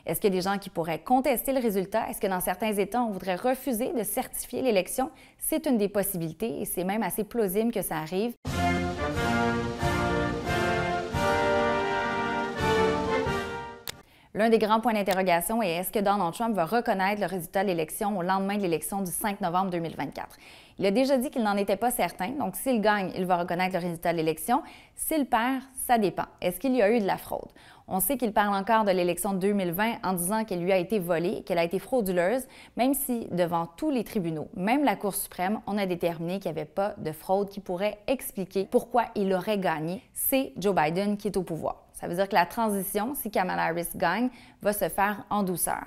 Est-ce qu'il y a des gens qui pourraient contester le résultat? Est-ce que dans certains États, on voudrait refuser de certifier l'élection? C'est une des possibilités et c'est même assez plausible que ça arrive. L'un des grands points d'interrogation est est-ce que Donald Trump va reconnaître le résultat de l'élection au lendemain de l'élection du 5 novembre 2024? Il a déjà dit qu'il n'en était pas certain, donc s'il gagne, il va reconnaître le résultat de l'élection. S'il perd, ça dépend. Est-ce qu'il y a eu de la fraude? On sait qu'il parle encore de l'élection de 2020 en disant qu'elle lui a été volée, qu'elle a été frauduleuse, même si devant tous les tribunaux, même la Cour suprême, on a déterminé qu'il n'y avait pas de fraude qui pourrait expliquer pourquoi il aurait gagné. C'est Joe Biden qui est au pouvoir. Ça veut dire que la transition, si Kamala Harris gagne, va se faire en douceur.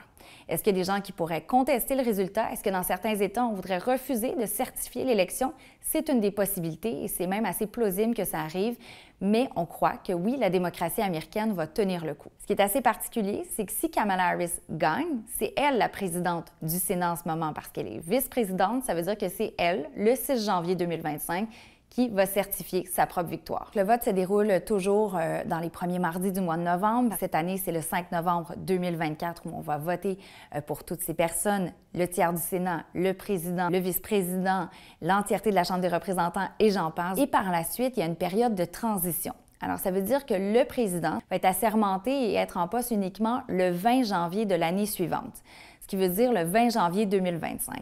Est-ce qu'il y a des gens qui pourraient contester le résultat? Est-ce que dans certains États, on voudrait refuser de certifier l'élection? C'est une des possibilités et c'est même assez plausible que ça arrive, mais on croit que oui, la démocratie américaine va tenir le coup. Ce qui est assez particulier, c'est que si Kamala Harris gagne, c'est elle la présidente du Sénat en ce moment parce qu'elle est vice-présidente, ça veut dire que c'est elle, le 6 janvier 2025, qui va certifier sa propre victoire. Le vote se déroule toujours dans les premiers mardis du mois de novembre. Cette année, c'est le 5 novembre 2024 où on va voter pour toutes ces personnes, le tiers du Sénat, le président, le vice-président, l'entièreté de la Chambre des représentants et j'en passe. Et par la suite, il y a une période de transition. Alors, ça veut dire que le président va être assermenté et être en poste uniquement le 20 janvier de l'année suivante, ce qui veut dire le 20 janvier 2025.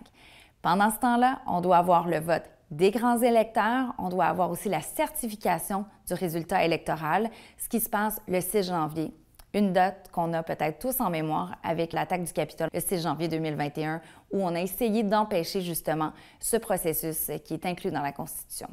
Pendant ce temps-là, on doit avoir le vote des grands électeurs, on doit avoir aussi la certification du résultat électoral, ce qui se passe le 6 janvier, une date qu'on a peut-être tous en mémoire avec l'attaque du Capitole le 6 janvier 2021, où on a essayé d'empêcher justement ce processus qui est inclus dans la Constitution.